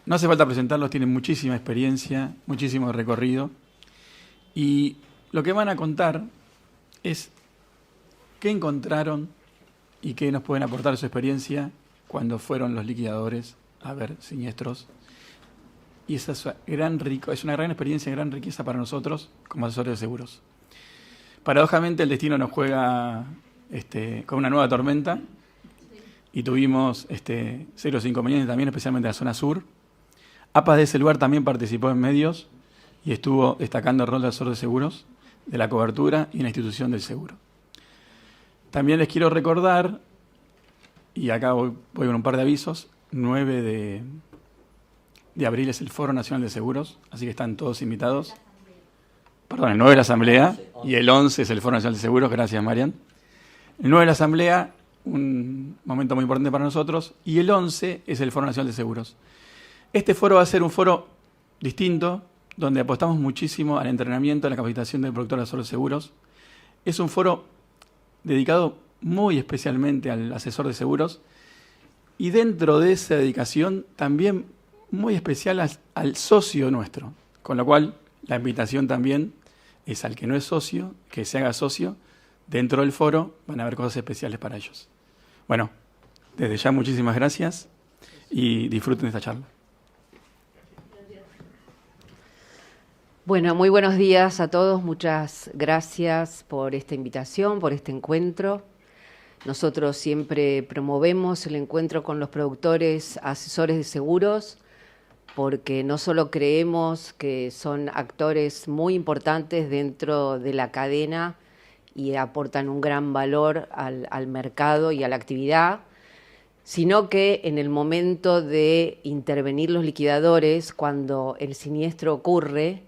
No hace falta presentarlos, tienen muchísima experiencia, muchísimo recorrido. Y lo que van a contar es qué encontraron y qué nos pueden aportar de su experiencia cuando fueron los liquidadores a ver siniestros. Y esa es una gran experiencia, gran riqueza para nosotros como asesores de seguros. Paradójicamente el destino nos juega con una nueva tormenta y tuvimos serios inconvenientes también, especialmente en la zona sur. APA de ese lugar también participó en medios y estuvo destacando el rol de asesor de seguros, de la cobertura y en la institución del seguro. También les quiero recordar, y acá voy con un par de avisos, 9 de abril es el Foro Nacional de Seguros, así que están todos invitados. Perdón, el 9 de la Asamblea y el 11 es el Foro Nacional de Seguros, gracias Marian. El 9 de la Asamblea, un momento muy importante para nosotros, y el 11 es el Foro Nacional de Seguros. Este foro va a ser un foro distinto, donde apostamos muchísimo al entrenamiento, a la capacitación del productor de asesor de seguros. Es un foro dedicado muy especialmente al asesor de seguros y dentro de esa dedicación también muy especial al socio nuestro. Con lo cual, la invitación también es al que no es socio, que se haga socio. Dentro del foro van a haber cosas especiales para ellos. Bueno, desde ya muchísimas gracias y disfruten de esta charla. Bueno, muy buenos días a todos. Muchas gracias por esta invitación, por este encuentro. Nosotros siempre promovemos el encuentro con los productores asesores de seguros porque no solo creemos que son actores muy importantes dentro de la cadena y aportan un gran valor al mercado y a la actividad, sino que en el momento de intervenir los liquidadores, cuando el siniestro ocurre,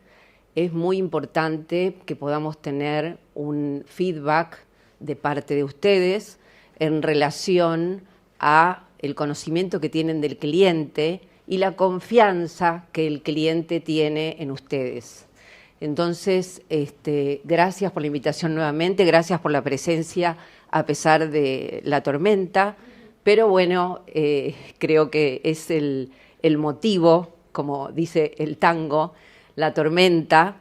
es muy importante que podamos tener un feedback de parte de ustedes en relación a el conocimiento que tienen del cliente y la confianza que el cliente tiene en ustedes. Entonces, gracias por la invitación nuevamente, gracias por la presencia a pesar de la tormenta, pero bueno, creo que es el motivo, como dice el tango, la tormenta,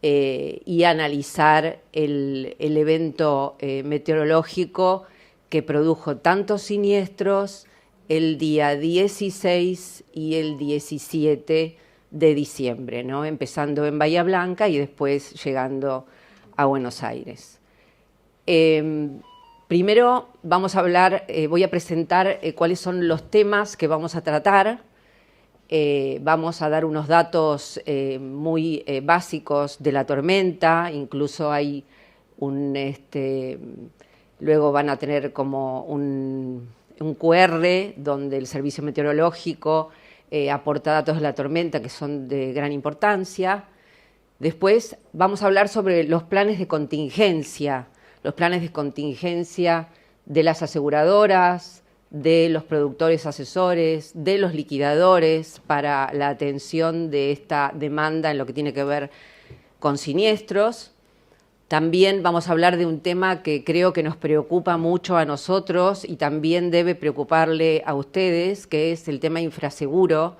y analizar el evento meteorológico que produjo tantos siniestros el día 16 y el 17 de diciembre, ¿no? Empezando en Bahía Blanca y después llegando a Buenos Aires. Primero vamos a hablar, voy a presentar cuáles son los temas que vamos a tratar. Vamos a dar unos datos muy básicos de la tormenta, incluso hay luego van a tener como un QR donde el servicio meteorológico aporta datos de la tormenta que son de gran importancia. Después vamos a hablar sobre los planes de contingencia de las aseguradoras, de los productores asesores, de los liquidadores para la atención de esta demanda en lo que tiene que ver con siniestros. También vamos a hablar de un tema que creo que nos preocupa mucho a nosotros y también debe preocuparle a ustedes, que es el tema infraseguro,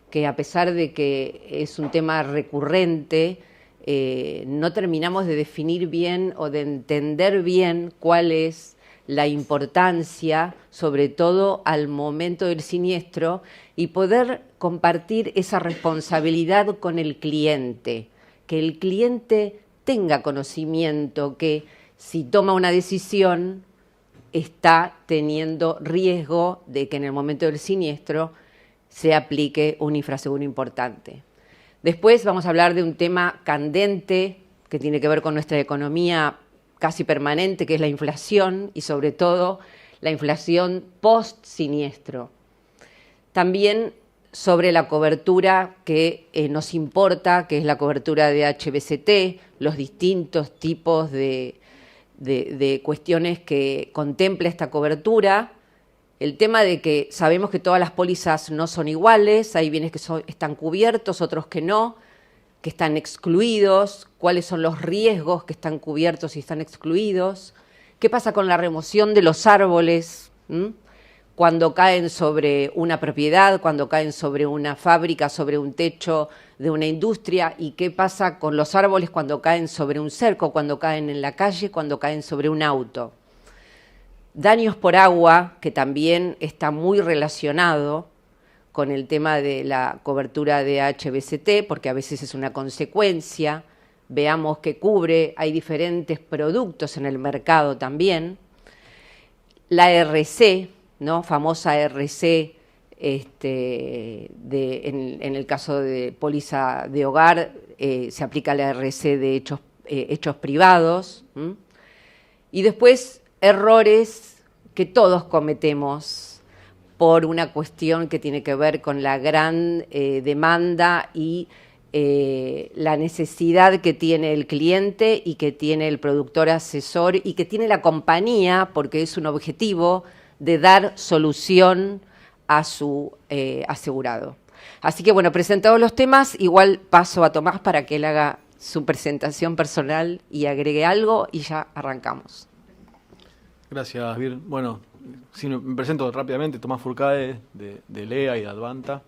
que a pesar de que es un tema recurrente, no terminamos de definir bien o de entender bien cuál es la importancia, sobre todo al momento del siniestro, y poder compartir esa responsabilidad con el cliente, que el cliente tenga conocimiento que si toma una decisión está teniendo riesgo de que en el momento del siniestro se aplique un infraseguro importante. Después vamos a hablar de un tema candente que tiene que ver con nuestra economía casi permanente, que es la inflación y sobre todo la inflación post-siniestro. También sobre la cobertura que nos importa, que es la cobertura de HBCT, los distintos tipos de cuestiones que contempla esta cobertura, el tema de que sabemos que todas las pólizas no son iguales, hay bienes que están cubiertos, otros que no, que están excluidos, cuáles son los riesgos que están cubiertos y están excluidos, qué pasa con la remoción de los árboles, cuando caen sobre una propiedad, cuando caen sobre una fábrica, sobre un techo de una industria, y qué pasa con los árboles cuando caen sobre un cerco, cuando caen en la calle, cuando caen sobre un auto. Daños por agua, que también está muy relacionado con el tema de la cobertura de HBCT, porque a veces es una consecuencia. Veamos que cubre, hay diferentes productos en el mercado también. La RC, ¿no? Famosa RC, en el caso de póliza de hogar, se aplica la RC de hechos privados. Y después errores que todos cometemos por una cuestión que tiene que ver con la gran demanda y la necesidad que tiene el cliente y que tiene el productor asesor y que tiene la compañía, porque es un objetivo de dar solución a su asegurado. Así que bueno, presentados los temas, igual paso a Tomás para que él haga su presentación personal y agregue algo y ya arrancamos. Gracias, Vir. Bueno, sí, me presento rápidamente, Tomás Furcade, de LEA y de Advanta.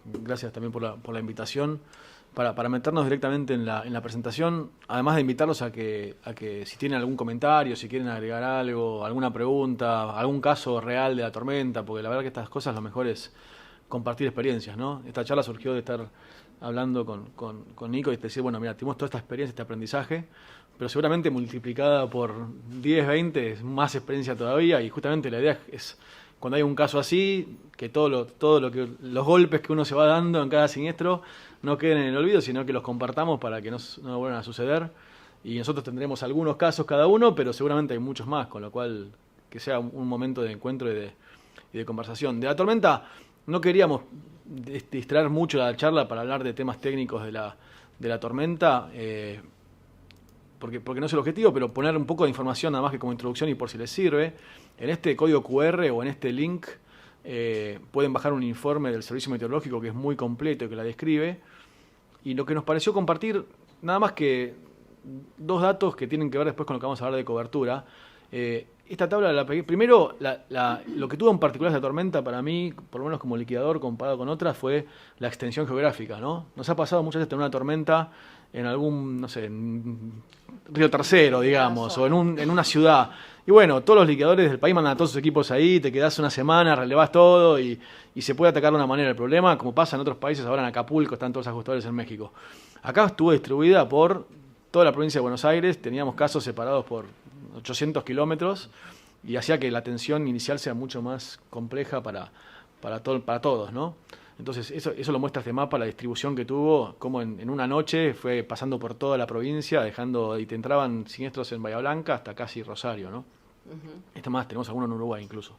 Gracias también por la invitación. Para meternos directamente en la presentación, además de invitarlos a que si tienen algún comentario, si quieren agregar algo, alguna pregunta, algún caso real de la tormenta, porque la verdad que estas cosas lo mejor es compartir experiencias, ¿no? Esta charla surgió de estar hablando con Nico y decir, bueno, mira, tenemos toda esta experiencia, este aprendizaje, pero seguramente multiplicada por 10, 20 es más experiencia todavía, y justamente la idea es cuando hay un caso así, que los golpes que uno se va dando en cada siniestro no queden en el olvido, sino que los compartamos para que no vuelvan a suceder. Y nosotros tendremos algunos casos cada uno, pero seguramente hay muchos más, con lo cual que sea un momento de encuentro y de conversación. De la tormenta no queríamos distraer mucho la charla para hablar de temas técnicos de la tormenta, porque no es el objetivo, pero poner un poco de información nada más que como introducción y por si les sirve. En este código QR o en este link pueden bajar un informe del Servicio Meteorológico que es muy completo y que la describe. Y lo que nos pareció compartir, nada más que 2 datos que tienen que ver después con lo que vamos a hablar de cobertura. Esta tabla, primero, lo que tuvo en particular esta tormenta para mí, por lo menos como liquidador comparado con otras, fue la extensión geográfica, ¿no? Nos ha pasado muchas veces tener una tormenta en algún, no sé, en Río Tercero, digamos, o en una ciudad. Y bueno, todos los liquidadores del país mandan a todos sus equipos ahí, te quedás una semana, relevás todo y se puede atacar de una manera el problema, como pasa en otros países, ahora en Acapulco están todos los ajustadores en México. Acá estuvo distribuida por toda la provincia de Buenos Aires, teníamos casos separados por 800 kilómetros y hacía que la atención inicial sea mucho más compleja para todos, ¿no? Entonces eso lo muestra este mapa, la distribución que tuvo, como en una noche fue pasando por toda la provincia, y te entraban siniestros en Bahía Blanca hasta casi Rosario, ¿no? Este más, tenemos algunos en Uruguay incluso.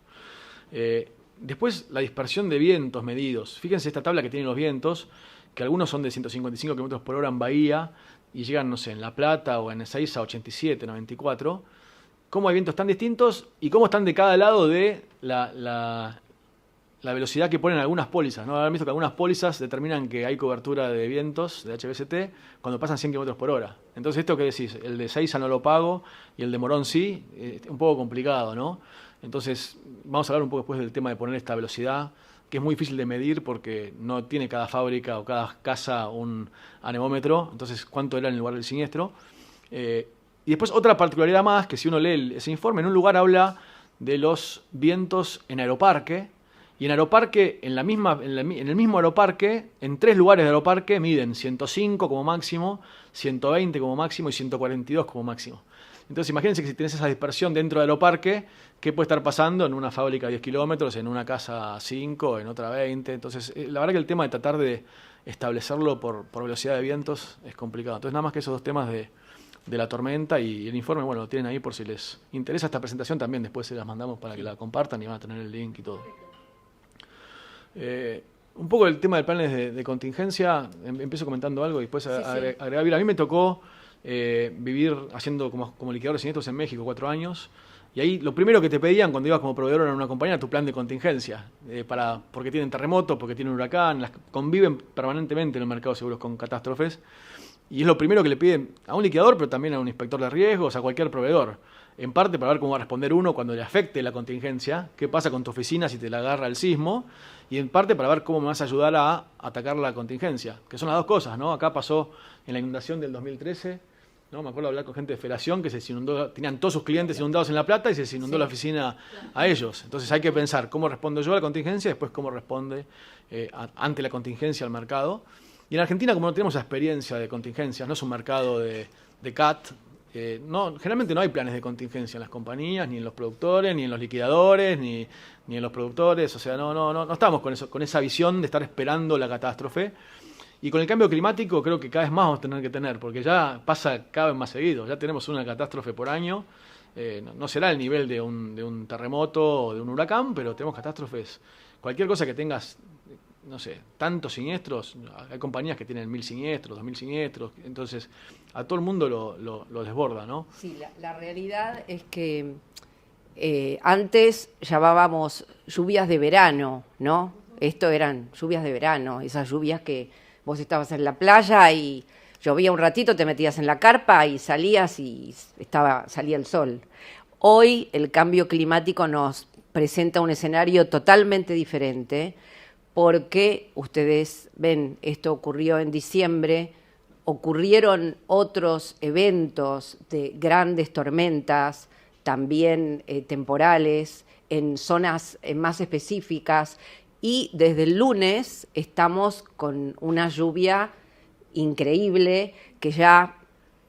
Después la dispersión de vientos medidos. Fíjense esta tabla que tiene los vientos, que algunos son de 155 km por hora en Bahía y llegan, no sé, en La Plata o en Ezeiza a 87, 94. Cómo hay vientos tan distintos y cómo están de cada lado de la velocidad que ponen algunas pólizas, ¿no? Habrán visto que algunas pólizas determinan que hay cobertura de vientos de HBCT cuando pasan 100 km por hora. Entonces, ¿esto qué decís? El de Ezeiza no lo pago y el de Morón sí, un poco complicado, ¿no? Entonces, vamos a hablar un poco después del tema de poner esta velocidad, que es muy difícil de medir porque no tiene cada fábrica o cada casa un anemómetro. Entonces, ¿cuánto era en el lugar del siniestro? Y después otra particularidad más, que si uno lee ese informe, en un lugar habla de los vientos en aeroparque, y en aeroparque, en el mismo aeroparque, en 3 lugares de aeroparque miden 105 como máximo, 120 como máximo y 142 como máximo. Entonces imagínense que si tienes esa dispersión dentro del aeroparque, ¿qué puede estar pasando en una fábrica a 10 kilómetros, en una casa 5, en otra 20? Entonces la verdad que el tema de tratar de establecerlo por velocidad de vientos es complicado. Entonces nada más que esos 2 temas de la tormenta y el informe, bueno, lo tienen ahí por si les interesa esta presentación también, después se las mandamos para que la compartan y van a tener el link y todo. Un poco el tema del planes de contingencia, empiezo comentando algo y después agregar. A mí me tocó vivir haciendo como liquidador de siniestros en México 4 años, y ahí lo primero que te pedían cuando ibas como proveedor en una compañía era tu plan de contingencia, porque tienen terremotos, porque tienen huracán, conviven permanentemente en el mercado de seguros con catástrofes, y es lo primero que le piden a un liquidador, pero también a un inspector de riesgos, a cualquier proveedor. en parte para ver cómo va a responder uno cuando le afecte la contingencia, qué pasa con tu oficina si te la agarra el sismo, y en parte para ver cómo me vas a ayudar a atacar la contingencia, que son las dos cosas, ¿no? Acá pasó en la inundación del 2013, ¿no? Me acuerdo hablar con gente de Federación que se inundó, tenían todos sus clientes inundados en La Plata y se inundó la oficina a ellos. Entonces hay que pensar cómo respondo yo a la contingencia y después cómo responde ante la contingencia al mercado. Y en Argentina, como no tenemos esa experiencia de contingencias, no es un mercado de CAT, generalmente no hay planes de contingencia en las compañías, ni en los productores, ni en los liquidadores, ni en los productores. O sea, no estamos con esa visión de estar esperando la catástrofe. Y con el cambio climático creo que cada vez más vamos a tener que tener, porque ya pasa cada vez más seguido. Ya tenemos una catástrofe por año. No será el nivel de un terremoto o de un huracán, pero tenemos catástrofes. Cualquier cosa que tengas, no sé, tantos siniestros, hay compañías que tienen 1000 siniestros, 2000 siniestros, entonces a todo el mundo lo desborda, ¿no? Sí, la realidad es que antes llamábamos lluvias de verano, ¿no? Esto eran lluvias de verano, esas lluvias que vos estabas en la playa y llovía un ratito, te metías en la carpa y salías y salía el sol. Hoy el cambio climático nos presenta un escenario totalmente diferente, porque ustedes ven, esto ocurrió en diciembre, ocurrieron otros eventos de grandes tormentas, también temporales, en zonas más específicas, y desde el lunes estamos con una lluvia increíble que ya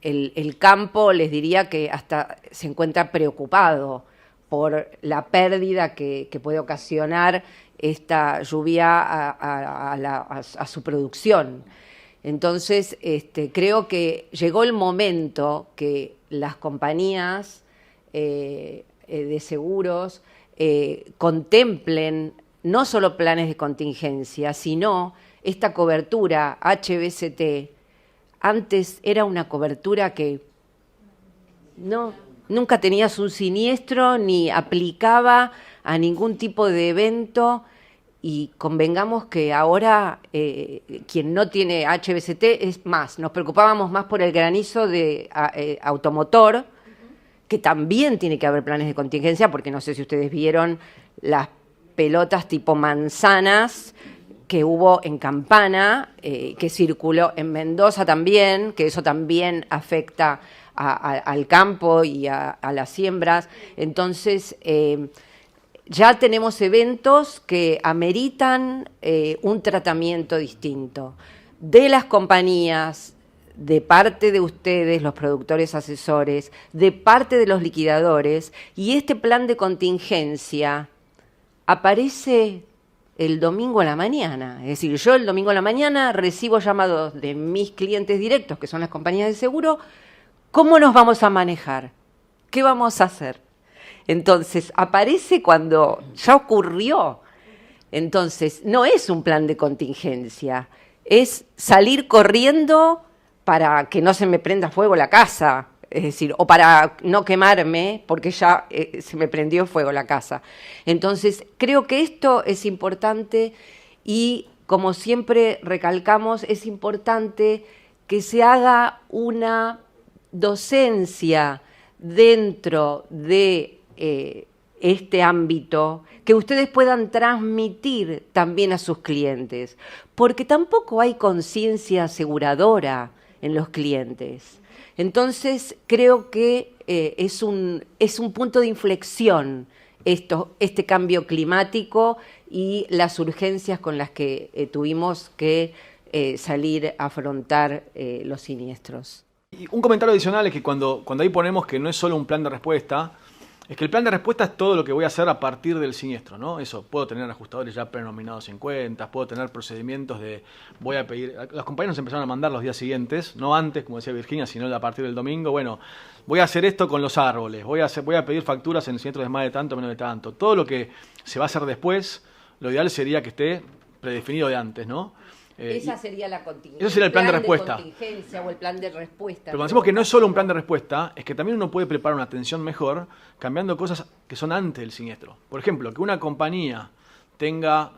el campo, les diría que hasta se encuentra preocupado por la pérdida que puede ocasionar esta lluvia a su producción. Entonces, creo que llegó el momento que las compañías de seguros contemplen no solo planes de contingencia, sino esta cobertura HBCT. Antes era una cobertura que nunca tenías un siniestro ni aplicaba a ningún tipo de evento, y convengamos que ahora quien no tiene HBCT es más, nos preocupábamos más por el granizo de automotor, que también tiene que haber planes de contingencia, porque no sé si ustedes vieron las pelotas tipo manzanas que hubo en Campana, que circuló en Mendoza también, que eso también afecta al campo y a las siembras. Entonces, ya tenemos eventos que ameritan un tratamiento distinto. De las compañías, de parte de ustedes, los productores asesores, de parte de los liquidadores, y este plan de contingencia aparece el domingo a la mañana. Es decir, yo el domingo a la mañana recibo llamados de mis clientes directos, que son las compañías de seguro. ¿Cómo nos vamos a manejar? ¿Qué vamos a hacer? Entonces, aparece cuando ya ocurrió. Entonces, no es un plan de contingencia, es salir corriendo para que no se me prenda fuego la casa, es decir, o para no quemarme porque ya se me prendió fuego la casa. Entonces, creo que esto es importante y, como siempre recalcamos, es importante que se haga una docencia dentro de este ámbito, que ustedes puedan transmitir también a sus clientes, porque tampoco hay conciencia aseguradora en los clientes. Entonces, creo que es un punto de inflexión este cambio climático y las urgencias con las que tuvimos que salir a afrontar los siniestros. Y un comentario adicional es que cuando ahí ponemos que no es solo un plan de respuesta, es que el plan de respuesta es todo lo que voy a hacer a partir del siniestro, ¿no? Eso, puedo tener ajustadores ya prenominados en cuentas, puedo tener procedimientos de, voy a pedir, las compañías nos empezaron a mandar los días siguientes, no antes, como decía Virginia, sino a partir del domingo. Bueno, voy a hacer esto con los árboles, voy a pedir facturas en el siniestro de más de tanto, menos de tanto. Todo lo que se va a hacer después, lo ideal sería que esté predefinido de antes, ¿no? Esa sería la contingencia. Eso sería el plan de respuesta. Contingencia o el plan de respuesta. Pero cuando decimos que no es solo un plan de respuesta, es que también uno puede preparar una atención mejor cambiando cosas que son antes del siniestro. Por ejemplo, que una compañía tenga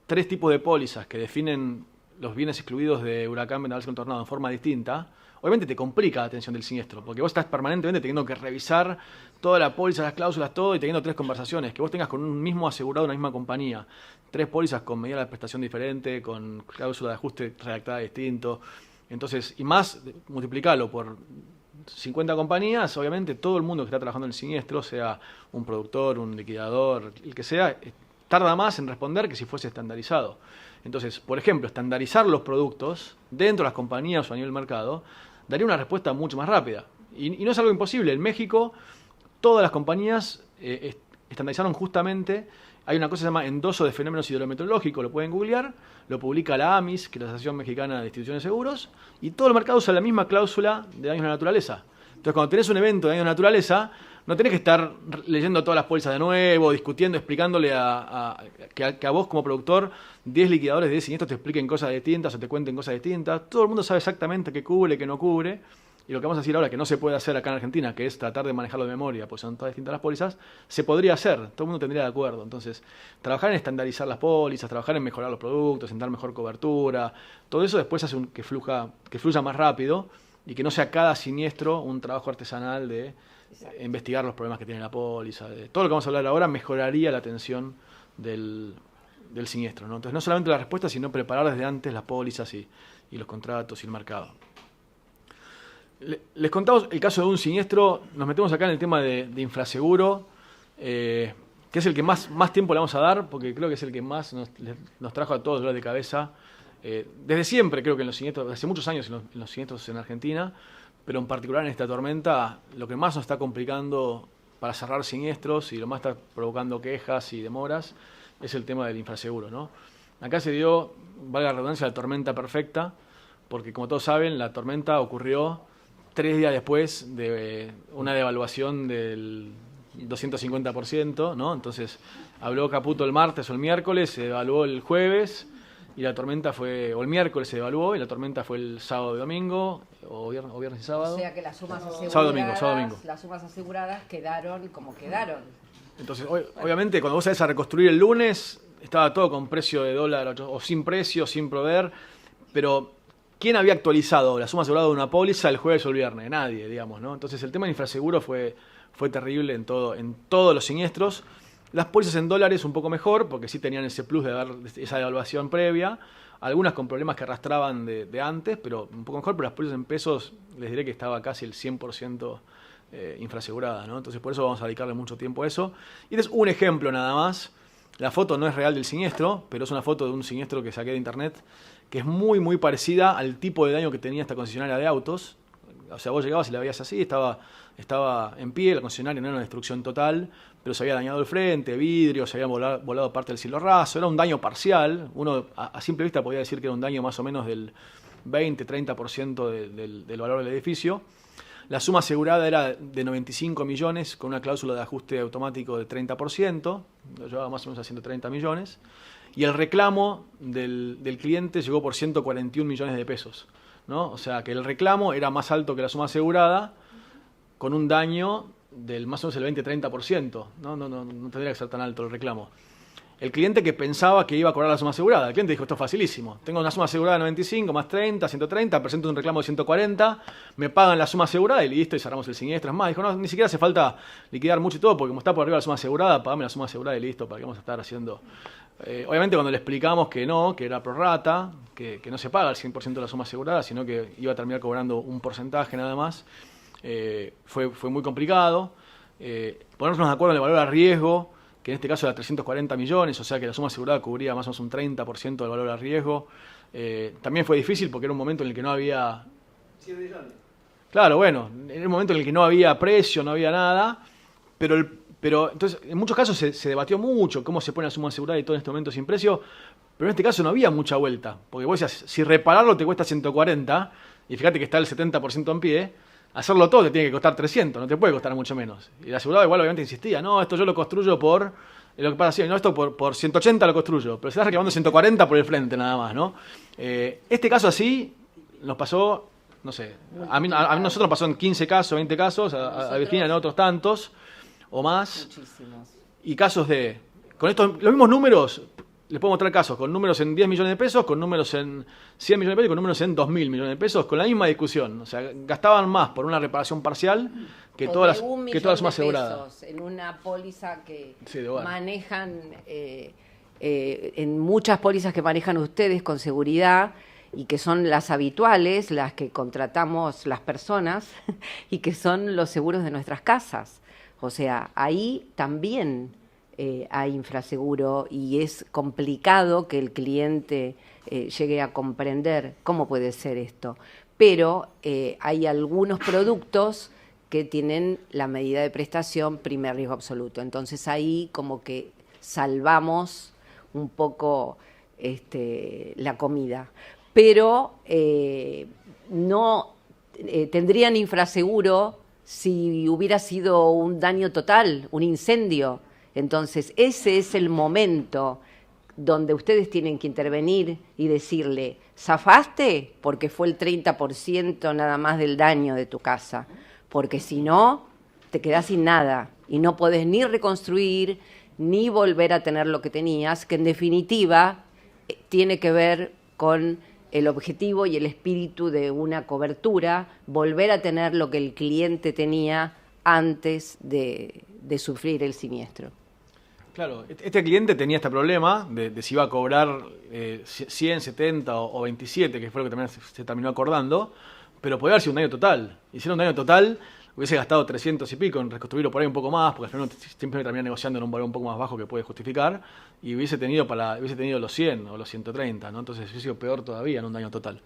3 tipos de pólizas que definen los bienes excluidos de huracán, vendaval con tornado en forma distinta, obviamente te complica la atención del siniestro, porque vos estás permanentemente teniendo que revisar toda la póliza, las cláusulas, todo, y teniendo 3 conversaciones. Que vos tengas con un mismo asegurado de una misma compañía 3 pólizas con medida de prestación diferente, con cláusula de ajuste redactada distinto. Entonces, y más, multiplicarlo por 50 compañías, obviamente todo el mundo que está trabajando en el siniestro, sea un productor, un liquidador, el que sea, tarda más en responder que si fuese estandarizado. Entonces, por ejemplo, estandarizar los productos dentro de las compañías o a nivel mercado daría una respuesta mucho más rápida. Y no es algo imposible. En México, todas las compañías estandarizaron justamente. Hay una cosa que se llama endoso de fenómenos hidrometeorológicos, lo pueden googlear, lo publica la AMIS, que es la Asociación Mexicana de Instituciones de Seguros, y todo el mercado usa la misma cláusula de daños a la naturaleza. Entonces, cuando tenés un evento de daños a la naturaleza, no tenés que estar leyendo todas las pólizas de nuevo, discutiendo, explicándole que a vos como productor 10 liquidadores de 10 siniestros te expliquen cosas distintas o te cuenten cosas distintas. Todo el mundo sabe exactamente qué cubre, qué no cubre. Y lo que vamos a decir ahora, que no se puede hacer acá en Argentina, que es tratar de manejarlo de memoria, pues son todas distintas las pólizas, se podría hacer, todo el mundo tendría de acuerdo. Entonces, trabajar en estandarizar las pólizas, trabajar en mejorar los productos, en dar mejor cobertura, todo eso después hace que fluya más rápido y que no sea cada siniestro un trabajo artesanal de investigar los problemas que tiene la póliza. Todo lo que vamos a hablar ahora mejoraría la atención del siniestro, ¿no? Entonces, no solamente la respuesta, sino preparar desde antes las pólizas y los contratos y el mercado. Les contamos el caso de un siniestro, nos metemos acá en el tema de infraseguro, que es el que más tiempo le vamos a dar, porque creo que es el que más nos trajo a todos dolor de cabeza. Desde siempre creo que en los siniestros, hace muchos años en los siniestros en Argentina, pero en particular en esta tormenta, lo que más nos está complicando para cerrar siniestros y lo más está provocando quejas y demoras es el tema del infraseguro, ¿no? Acá se dio, valga la redundancia, la tormenta perfecta, porque como todos saben, la tormenta ocurrió 3 días después de una devaluación del 250%, ¿no? Entonces, habló Caputo el martes o el miércoles, se devaluó el jueves, y la tormenta fue, o el miércoles se devaluó, y la tormenta fue el sábado y domingo, o viernes y sábado. O sea que las sumas aseguradas, sábado domingo. Las sumas aseguradas quedaron como quedaron. Entonces, obviamente, cuando vos salís a reconstruir el lunes, estaba todo con precio de dólar, o sin precio, sin proveer, pero ¿quién había actualizado la suma asegurada de una póliza el jueves o el viernes? Nadie, digamos, ¿no? Entonces el tema de infraseguro fue terrible en todos los siniestros. Las pólizas en dólares un poco mejor, porque sí tenían ese plus de dar esa devaluación previa. Algunas con problemas que arrastraban de antes, pero un poco mejor. Pero las pólizas en pesos, les diré que estaba casi el 100% infrasegurada, ¿no? Entonces por eso vamos a dedicarle mucho tiempo a eso. Y este es un ejemplo nada más. La foto no es real del siniestro, pero es una foto de un siniestro que saqué de internet, que es muy, muy parecida al tipo de daño que tenía esta concesionaria de autos. O sea, vos llegabas y la veías así, estaba en pie, la concesionaria no era una destrucción total, pero se había dañado el frente, vidrios, se había volado parte del cielo raso, era un daño parcial. Uno a simple vista podía decir que era un daño más o menos del 20-30% del valor del edificio. La suma asegurada era de 95 millones con una cláusula de ajuste automático de 30%, lo llevaba más o menos a 130 millones. Y el reclamo del cliente llegó por 141 millones de pesos, ¿no? O sea que el reclamo era más alto que la suma asegurada, con un daño del más o menos el 20-30%. No tendría que ser tan alto el reclamo. El cliente que pensaba que iba a cobrar la suma asegurada, el cliente dijo, esto es facilísimo, tengo una suma asegurada de 95 más 30, 130, presento un reclamo de 140, me pagan la suma asegurada y listo, y cerramos el siniestro. Es más, dijo, no, ni siquiera hace falta liquidar mucho y todo, porque como está por arriba la suma asegurada, pagame la suma asegurada y listo, para que vamos a estar haciendo. Obviamente cuando le explicamos que no, que era prorrata, que no se paga el 100% de la suma asegurada, sino que iba a terminar cobrando un porcentaje nada más, fue muy complicado. Ponernos de acuerdo en el valor a riesgo, que en este caso era 340 millones, o sea que la suma asegurada cubría más o menos un 30% del valor a riesgo. También fue difícil porque era un momento en el que no había... Claro, bueno, era un momento en el que no había precio, no había nada, pero entonces en muchos casos se debatió mucho cómo se pone la suma asegurada y todo en este momento sin precio, pero en este caso no había mucha vuelta, porque vos decías, si repararlo te cuesta 140, y fíjate que está el 70% en pie, hacerlo todo te tiene que costar 300, no te puede costar mucho menos. Y el asegurado igual obviamente insistía, no, esto yo lo construyo por, lo que pasa así, no, esto por 180 lo construyo, pero se está reclamando 140 por el frente nada más, ¿no? Este caso así nos pasó, no sé, a nosotros nos pasó en 15 casos, 20 casos, a Virginia en otros tantos, o más. Muchísimos. Y casos con estos, los mismos números, les puedo mostrar casos con números en 10 millones de pesos, con números en 100 millones de pesos y con números en 2.000 millones de pesos, con la misma discusión. O sea, gastaban más por una reparación parcial que O todas de las sumas 1 millón de aseguradas. pesos en una póliza que Sí, de hogar. manejan, en muchas pólizas que manejan ustedes con seguridad y que son las habituales, las que contratamos las personas y que son los seguros de nuestras casas. O sea, ahí también hay infraseguro y es complicado que el cliente llegue a comprender cómo puede ser esto. Pero hay algunos productos que tienen la medida de prestación primer riesgo absoluto. Entonces ahí como que salvamos un poco la comida. Pero no tendrían infraseguro si hubiera sido un daño total, un incendio. Entonces ese es el momento donde ustedes tienen que intervenir y decirle, ¿zafaste? Porque fue el 30% nada más del daño de tu casa. Porque si no, te quedás sin nada y no podés ni reconstruir ni volver a tener lo que tenías, que en definitiva tiene que ver con el objetivo y el espíritu de una cobertura, volver a tener lo que el cliente tenía antes de sufrir el siniestro. Claro, este cliente tenía este problema de si iba a cobrar 100, 70 o 27, que fue lo que también se terminó acordando, pero podía haber sido un daño total. Hicieron un daño total, hubiese gastado 300 y pico en reconstruirlo por ahí un poco más, porque al final siempre termina negociando en un valor un poco más bajo que puede justificar, y hubiese tenido los 100 o los 130, ¿no? Entonces hubiese sido peor todavía en un daño total.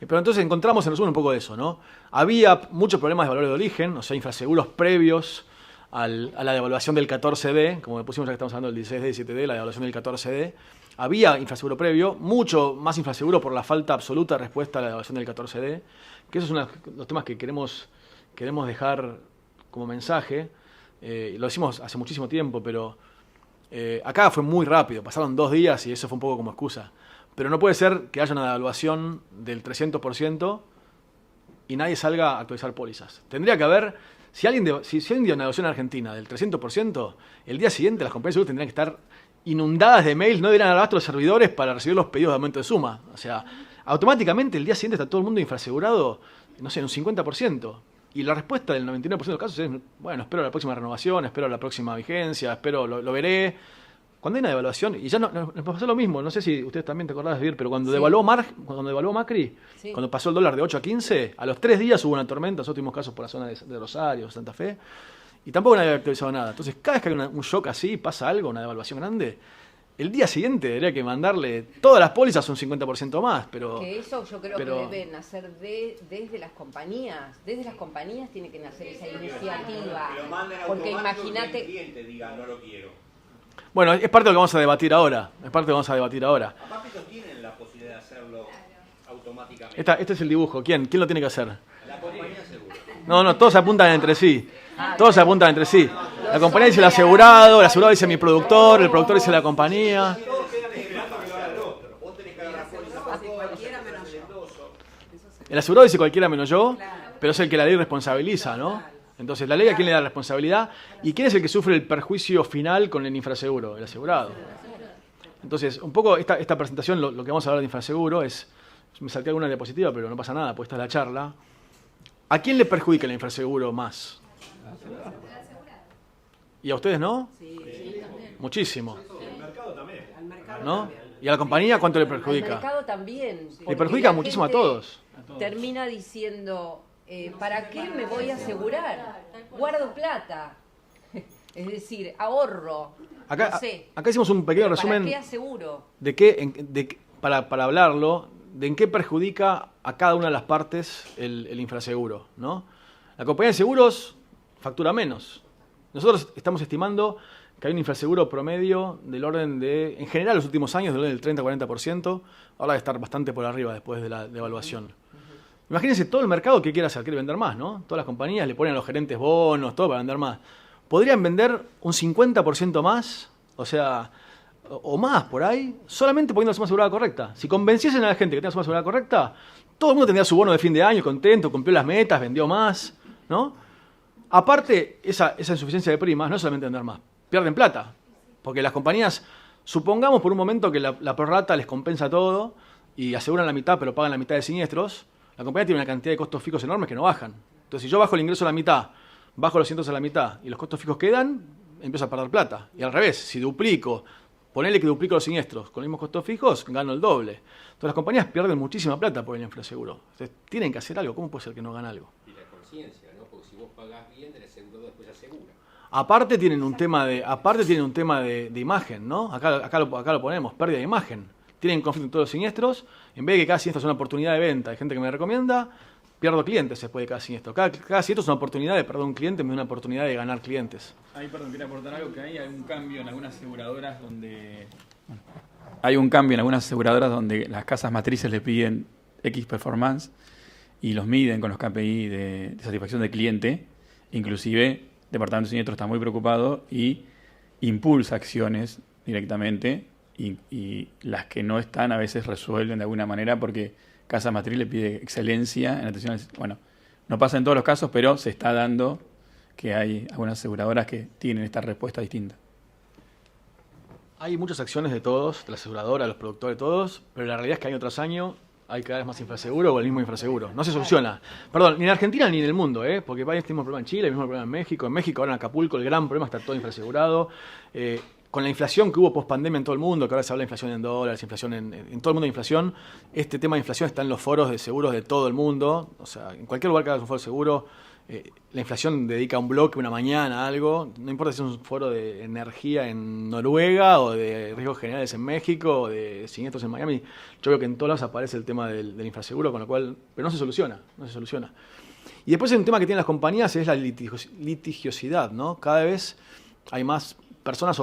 Pero entonces encontramos en resumen un poco de eso, ¿no? Había muchos problemas de valor de origen, o sea, infraseguros previos a la devaluación del 14D, como pusimos ya que estamos hablando del 16D y 17D, la devaluación del 14D. Había infraseguro previo, mucho más infraseguro por la falta absoluta de respuesta a la devaluación del 14D, que esos son los temas que queremos dejar como mensaje. Lo hicimos hace muchísimo tiempo, pero acá fue muy rápido, pasaron 2 días y eso fue un poco como excusa. Pero no puede ser que haya una devaluación del 300% y nadie salga a actualizar pólizas. Tendría que haber, si alguien dio una devaluación en Argentina del 300%, el día siguiente las compañías de seguros tendrían que estar inundadas de mails, no dirán abasto los servidores para recibir los pedidos de aumento de suma. O sea, automáticamente el día siguiente está todo el mundo infrasegurado, no sé, en un 50%. Y la respuesta del 99% de los casos es, bueno, espero la próxima renovación, espero la próxima vigencia, espero, lo veré. Cuando hay una devaluación, y ya nos pasó lo mismo, no sé si ustedes también te acordás de ver, pero cuando devaluó Macri, Sí. cuando pasó el dólar de 8 a 15, a los 3 días hubo una tormenta, nosotros tuvimos casos por la zona de Rosario, Santa Fe, y tampoco nadie había actualizado nada. Entonces, cada vez que hay un shock así, pasa algo, una devaluación grande, el día siguiente debería que mandarle todas las pólizas un 50% más, pero... Que eso yo creo que debe nacer desde las compañías. Desde las compañías tiene que nacer esa iniciativa. Porque imagínate... El cliente diga, no lo quiero. Bueno, es parte de lo que vamos a debatir ahora. Aparte ellos tienen la posibilidad de hacerlo automáticamente. Este es el dibujo. ¿Quién lo tiene que hacer? La compañía seguro. No, todos se apuntan entre sí. La compañía dice el asegurado dice mi productor, el productor dice la compañía. El asegurado dice cualquiera menos yo, pero es el que la ley responsabiliza, ¿no? Entonces, ¿la ley a quién le da responsabilidad? ¿Y quién es el que sufre el perjuicio final con el infraseguro? El asegurado. Entonces, un poco esta presentación, lo que vamos a hablar de infraseguro es... Me salté alguna diapositiva, pero no pasa nada, pues esta es la charla. ¿A quién le perjudica el infraseguro más? ¿Y a ustedes no? Sí, también. Muchísimo. El mercado también. ¿No? ¿Y a la compañía cuánto le perjudica? Al mercado también. Le porque perjudica la muchísimo a gente todos. Termina diciendo, ¿para qué me voy a asegurar? Guardo plata. Es decir, ahorro. Acá, no sé. acá hicimos un pequeño ¿Para resumen qué aseguro? para hablarlo, de en qué perjudica a cada una de las partes el infraseguro, ¿no? La compañía de seguros factura menos. Nosotros estamos estimando que hay un infraseguro promedio del orden de, en general, los últimos años, del orden del 30-40%, ahora de estar bastante por arriba después de la devaluación. Imagínense todo el mercado que quiere hacer, quiere vender más, ¿no? Todas las compañías le ponen a los gerentes bonos, todo para vender más. Podrían vender un 50% más, o sea, o más por ahí, solamente poniendo la suma asegurada correcta. Si convenciesen a la gente que tenga la suma asegurada correcta, todo el mundo tendría su bono de fin de año, contento, cumplió las metas, vendió más, ¿no? Aparte, esa insuficiencia de primas no es solamente vender más, pierden plata, porque las compañías Supongamos por un momento que la prorrata les compensa todo y aseguran la mitad, pero pagan la mitad de siniestros. La compañía tiene una cantidad de costos fijos enormes que no bajan. Entonces, si yo bajo el ingreso a la mitad, bajo los siniestros a la mitad y los costos fijos quedan, empiezo a perder plata. Y al revés, si duplico, ponele que duplico los siniestros con los mismos costos fijos, gano el doble. Entonces, las compañías pierden muchísima plata por el infraseguro. Entonces, tienen que hacer algo. ¿Cómo puede ser que no hagan algo? Y la conciencia, ¿no? Porque si vos pagás bien, el asegurador después asegura. Aparte tienen un tema de imagen, ¿no? Acá lo ponemos, pérdida de imagen. Tienen conflicto en todos los siniestros. En vez de que cada siniestro es una oportunidad de venta, hay gente que me recomienda, pierdo clientes después de cada siniestro. Cada siniestro es una oportunidad de perder un cliente en vez de una oportunidad de ganar clientes. Ahí, perdón, quería aportar algo, que hay un cambio en algunas aseguradoras donde... Hay un cambio en algunas aseguradoras donde las casas matrices le piden X performance y los miden con los KPI de satisfacción del cliente. Inclusive, Departamento de Siniestros está muy preocupado y impulsa acciones directamente y las que no están a veces resuelven de alguna manera porque Casa Matriz le pide excelencia en atención. Bueno, no pasa en todos los casos, pero se está dando que hay algunas aseguradoras que tienen esta respuesta distinta. Hay muchas acciones de todos, de la aseguradora, de los productores, de todos, pero la realidad es que año tras año hay cada vez más infraseguro o el mismo infraseguro. No se soluciona. Perdón, ni en Argentina ni en el mundo, porque hay el mismo problema en Chile, el mismo problema en México. En México, ahora en Acapulco, el gran problema está todo infrasegurado. Con la inflación que hubo post-pandemia en todo el mundo, que ahora se habla de inflación en dólares, inflación en todo el mundo de inflación, este tema de inflación está en los foros de seguros de todo el mundo. O sea, en cualquier lugar que hagas un foro de seguro, la inflación dedica un bloque, una mañana, algo. No importa si es un foro de energía en Noruega o de riesgos generales en México o de siniestros en Miami. Yo veo que en todos lados aparece el tema del infraseguro, con lo cual, pero no se soluciona. Y después hay un tema que tienen las compañías, es la litigiosidad, ¿no? Cada vez hay más personas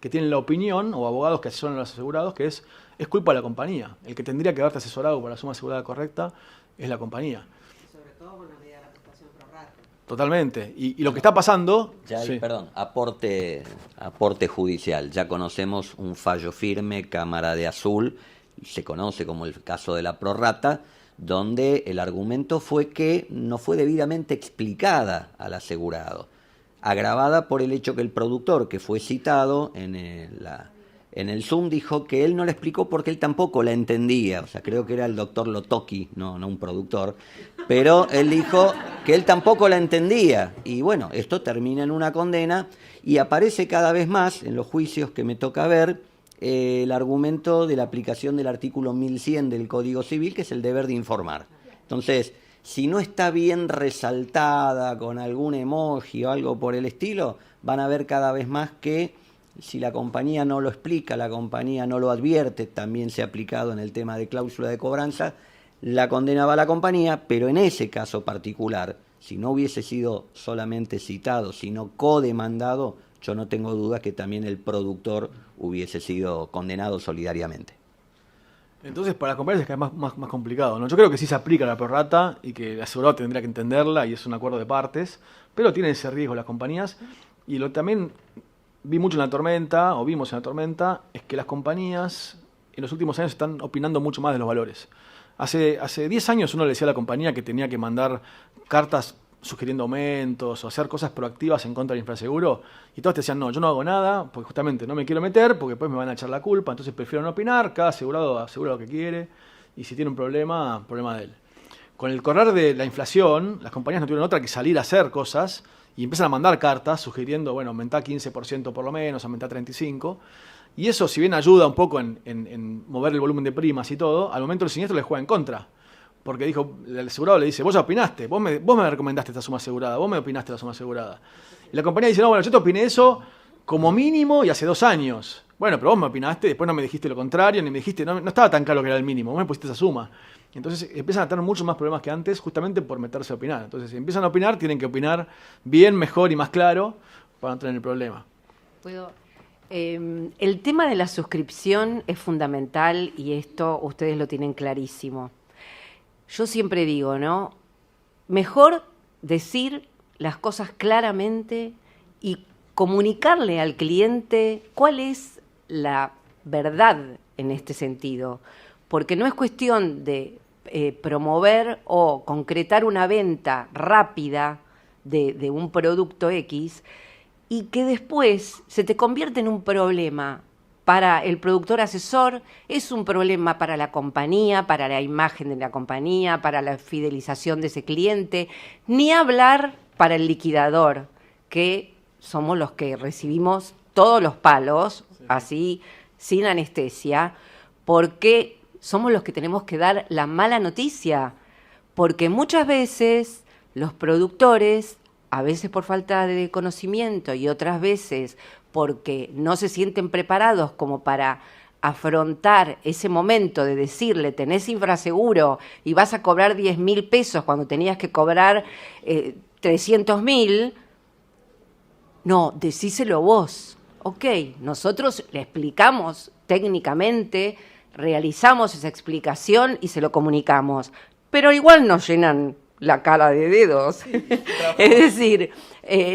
que tienen la opinión, o abogados que asesoran a los asegurados, que es culpa de la compañía. El que tendría que haberte asesorado para la suma asegurada correcta es la compañía. Sobre todo con la medida de la prestación pro rata. Totalmente. Y lo que está pasando... Ya hay, sí. perdón, aporte judicial. Ya conocemos un fallo firme, Cámara de Azul, se conoce como el caso de la prorrata, donde el argumento fue que no fue debidamente explicada al asegurado, agravada por el hecho que el productor que fue citado en el Zoom dijo que él no la explicó porque él tampoco la entendía. O sea, creo que era el doctor Lotoki, no un productor, pero él dijo que él tampoco la entendía. Y bueno, esto termina en una condena y aparece cada vez más en los juicios que me toca ver el argumento de la aplicación del artículo 1100 del Código Civil, que es el deber de informar. Entonces, si no está bien resaltada con algún emoji o algo por el estilo, van a ver cada vez más que si la compañía no lo explica, la compañía no lo advierte, también se ha aplicado en el tema de cláusula de cobranza, la condena va a la compañía, pero en ese caso particular, si no hubiese sido solamente citado, sino codemandado, yo no tengo dudas que también el productor hubiese sido condenado solidariamente. Entonces, para las compañías es cada vez más complicado, ¿no? Yo creo que sí se aplica la prorrata y que el asegurado tendría que entenderla y es un acuerdo de partes, pero tienen ese riesgo las compañías. Y lo también vimos en la tormenta, es que las compañías en los últimos años están opinando mucho más de los valores. Hace 10 años uno le decía a la compañía que tenía que mandar cartas sugiriendo aumentos o hacer cosas proactivas en contra del infraseguro y todos te decían, no, yo no hago nada porque justamente no me quiero meter porque después me van a echar la culpa, entonces prefiero no opinar, cada asegurado asegura lo que quiere y si tiene un problema de él. Con el correr de la inflación, las compañías no tuvieron otra que salir a hacer cosas y empiezan a mandar cartas sugiriendo, bueno, aumentar 15% por lo menos, aumentar 35%, y eso si bien ayuda un poco en mover el volumen de primas y todo, al momento del siniestro les juega en contra. Porque dijo, el asegurado le dice, vos ya opinaste, vos me recomendaste esta suma asegurada, vos me opinaste la suma asegurada. Y la compañía dice, no, bueno, yo te opiné eso como mínimo y hace 2 años. Bueno, pero vos me opinaste, después no me dijiste lo contrario, ni me dijiste, no estaba tan claro que era el mínimo, vos me pusiste esa suma. Entonces empiezan a tener muchos más problemas que antes justamente por meterse a opinar. Entonces si empiezan a opinar, tienen que opinar bien, mejor y más claro para no tener el problema. El tema de la suscripción es fundamental y esto ustedes lo tienen clarísimo. Yo siempre digo, ¿no? Mejor decir las cosas claramente y comunicarle al cliente cuál es la verdad en este sentido. Porque no es cuestión de promover o concretar una venta rápida de un producto X y que después se te convierte en un problema para el productor asesor, es un problema para la compañía, para la imagen de la compañía, para la fidelización de ese cliente, ni hablar para el liquidador, que somos los que recibimos todos los palos, así, sin anestesia, porque somos los que tenemos que dar la mala noticia, porque muchas veces los productores, a veces por falta de conocimiento y otras veces porque no se sienten preparados como para afrontar ese momento de decirle, tenés infraseguro y vas a cobrar 10.000 pesos cuando tenías que cobrar 300.000, no, decíselo vos. Ok, nosotros le explicamos técnicamente, realizamos esa explicación y se lo comunicamos, pero igual nos llenan la cara de dedos. Sí, es decir,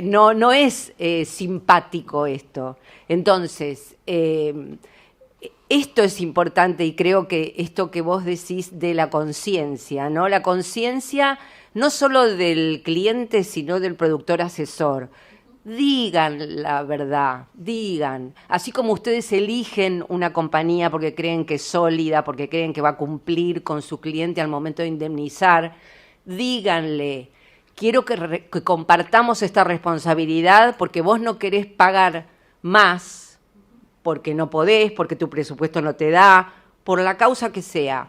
no es simpático esto. Entonces, esto es importante y creo que esto que vos decís de la conciencia, ¿no? La conciencia no solo del cliente, sino del productor asesor. Digan la verdad, digan. Así como ustedes eligen una compañía porque creen que es sólida, porque creen que va a cumplir con su cliente al momento de indemnizar, díganle, quiero que compartamos esta responsabilidad porque vos no querés pagar más, porque no podés, porque tu presupuesto no te da, por la causa que sea.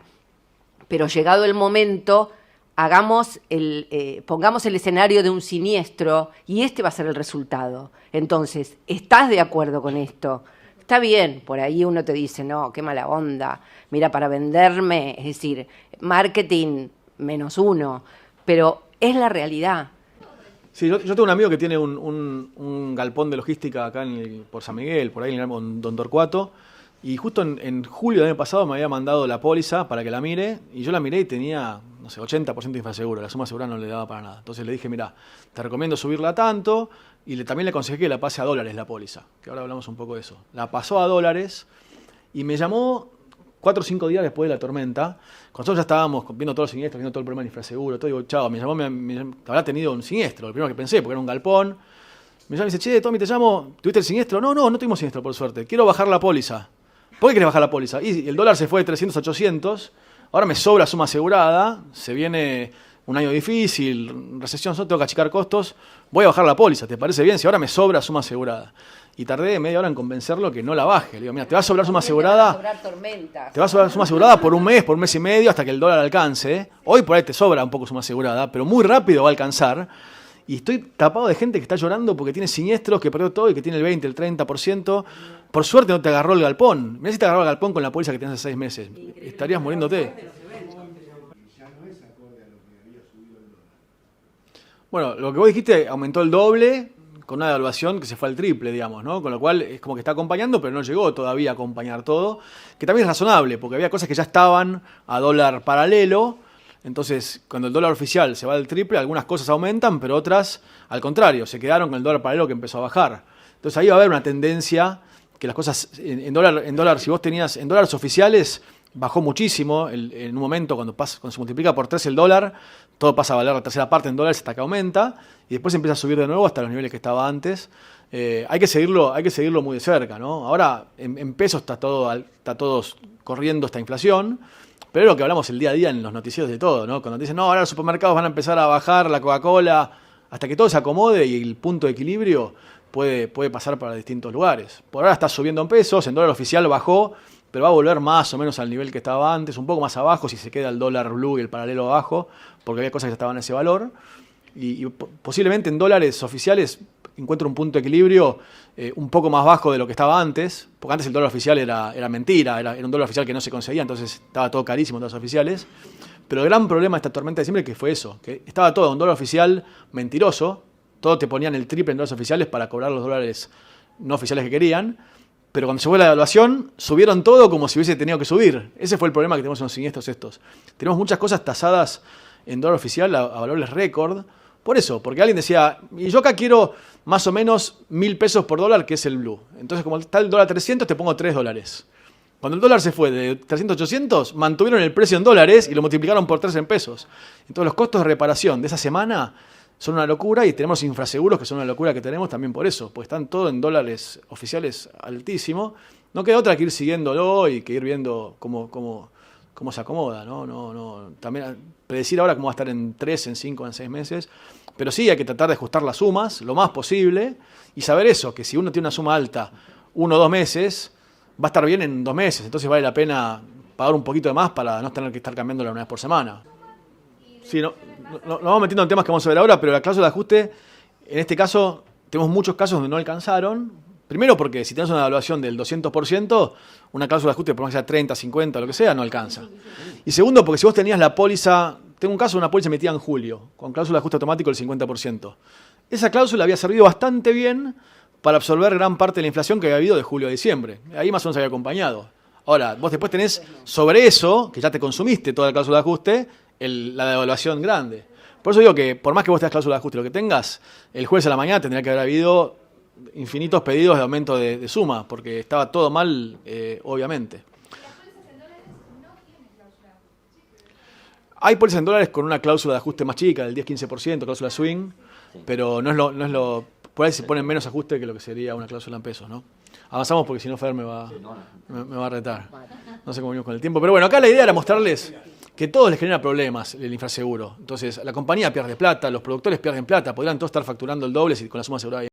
Pero llegado el momento, pongamos el escenario de un siniestro y este va a ser el resultado. Entonces, ¿estás de acuerdo con esto? Está bien, por ahí uno te dice, no, qué mala onda, mira, para venderme, es decir, marketing -1, pero es la realidad. Sí, yo tengo un amigo que tiene un galpón de logística acá por San Miguel, por ahí en el Don Torcuato, y justo en julio del año pasado me había mandado la póliza para que la mire, y yo la miré y tenía, no sé, 80% de infraseguro, la suma asegurada no le daba para nada. Entonces le dije, mira, te recomiendo subirla tanto, y también le aconsejé que la pase a dólares la póliza, que ahora hablamos un poco de eso. La pasó a dólares, y me llamó 4 o 5 días después de la tormenta, cuando nosotros ya estábamos viendo todos los siniestros, viendo todo el problema de infraseguro, todo, digo, chao, me llamó, habrá tenido un siniestro, lo primero que pensé, porque era un galpón. Me llama y dice, che, Tommy, te llamo, ¿tuviste el siniestro? No tuvimos siniestro, por suerte, quiero bajar la póliza. ¿Por qué querés bajar la póliza? Y el dólar se fue de 300 a 800, ahora me sobra suma asegurada, se viene un año difícil, recesión, tengo que achicar costos, voy a bajar la póliza, ¿te parece bien? Si ahora me sobra suma asegurada. Y tardé media hora en convencerlo que no la baje. Le digo, mira, te va a sobrar suma asegurada. Te va a sobrar suma asegurada por un mes y medio, hasta que el dólar alcance. Hoy por ahí te sobra un poco suma asegurada, pero muy rápido va a alcanzar. Y estoy tapado de gente que está llorando porque tiene siniestros, que perdió todo y que tiene el 20, el 30%. Por suerte no te agarró el galpón. Mirá si te agarró el galpón con la póliza que tienes hace 6 meses. Estarías muriéndote. Bueno, lo que vos dijiste aumentó el doble, con una devaluación que se fue al triple, digamos, ¿no? Con lo cual es como que está acompañando, pero no llegó todavía a acompañar todo, que también es razonable, porque había cosas que ya estaban a dólar paralelo, entonces cuando el dólar oficial se va al triple, algunas cosas aumentan, pero otras, al contrario, se quedaron con el dólar paralelo que empezó a bajar. Entonces ahí va a haber una tendencia que las cosas, en dólar, si vos tenías, en dólares oficiales, bajó muchísimo, en un momento cuando se multiplica por 3 el dólar, todo pasa a valer la tercera parte en dólares hasta que aumenta, y después empieza a subir de nuevo hasta los niveles que estaba antes. Hay que seguirlo muy de cerca, ¿no? Ahora en pesos está todos corriendo esta inflación, pero es lo que hablamos el día a día en los noticieros de todo, ¿no? Cuando te dicen, no, ahora los supermercados van a empezar a bajar la Coca-Cola, hasta que todo se acomode y el punto de equilibrio puede pasar para distintos lugares. Por ahora está subiendo en pesos, en dólar oficial bajó, pero va a volver más o menos al nivel que estaba antes, un poco más abajo si se queda el dólar blue y el paralelo abajo, porque había cosas que estaban a ese valor. Y posiblemente en dólares oficiales encuentre un punto de equilibrio un poco más bajo de lo que estaba antes, porque antes el dólar oficial era mentira, era un dólar oficial que no se conseguía, entonces estaba todo carísimo en dólares oficiales. Pero el gran problema de esta tormenta de diciembre que fue eso, que estaba todo un dólar oficial mentiroso, todo te ponían el triple en dólares oficiales para cobrar los dólares no oficiales que querían, pero cuando se fue la devaluación, subieron todo como si hubiese tenido que subir. Ese fue el problema que tenemos en los siniestros estos. Tenemos muchas cosas tasadas en dólar oficial a valores récord. Por eso, porque alguien decía, y yo acá quiero más o menos 1.000 pesos por dólar, que es el blue. Entonces, como está el dólar 300, te pongo 3 dólares. Cuando el dólar se fue de 300 a 800, mantuvieron el precio en dólares y lo multiplicaron por 3 en pesos. Entonces, los costos de reparación de esa semana son una locura y tenemos infraseguros que son una locura que tenemos también por eso, porque están todo en dólares oficiales altísimo no queda otra que ir siguiéndolo y que ir viendo cómo se acomoda, ¿no? También predecir ahora cómo va a estar en 3, en 5, en 6 meses, pero sí hay que tratar de ajustar las sumas lo más posible y saber eso, que si uno tiene una suma alta 1 o 2 meses, va a estar bien en 2 meses, entonces vale la pena pagar un poquito de más para no tener que estar cambiándola una vez por semana. Sí, nos vamos metiendo en temas que vamos a ver ahora, pero la cláusula de ajuste, en este caso, tenemos muchos casos donde no alcanzaron. Primero porque si tienes una evaluación del 200%, una cláusula de ajuste, por más que sea 30, 50, lo que sea, no alcanza. Y segundo, porque si vos tenías la póliza, tengo un caso de una póliza emitida en julio, con cláusula de ajuste automático del 50%. Esa cláusula había servido bastante bien para absorber gran parte de la inflación que había habido de julio a diciembre. Ahí más o menos había acompañado. Ahora, vos después tenés sobre eso, que ya te consumiste toda la cláusula de ajuste, la devaluación grande. Por eso digo que, por más que vos tengas cláusula de ajuste, lo que tengas, el jueves a la mañana tendría que haber habido infinitos pedidos de aumento de suma, porque estaba todo mal, obviamente. Hay pólizas en dólares con una cláusula de ajuste más chica, del 10-15%, cláusula swing, pero no es lo por ahí se ponen menos ajuste que lo que sería una cláusula en pesos, ¿no? Avanzamos porque si no Fer me va a retar. No sé cómo venimos con el tiempo. Pero bueno, acá la idea era mostrarles que todos les genera problemas el infraseguro. Entonces, la compañía pierde plata, los productores pierden plata, podrían todos estar facturando el doble si con la suma asegurada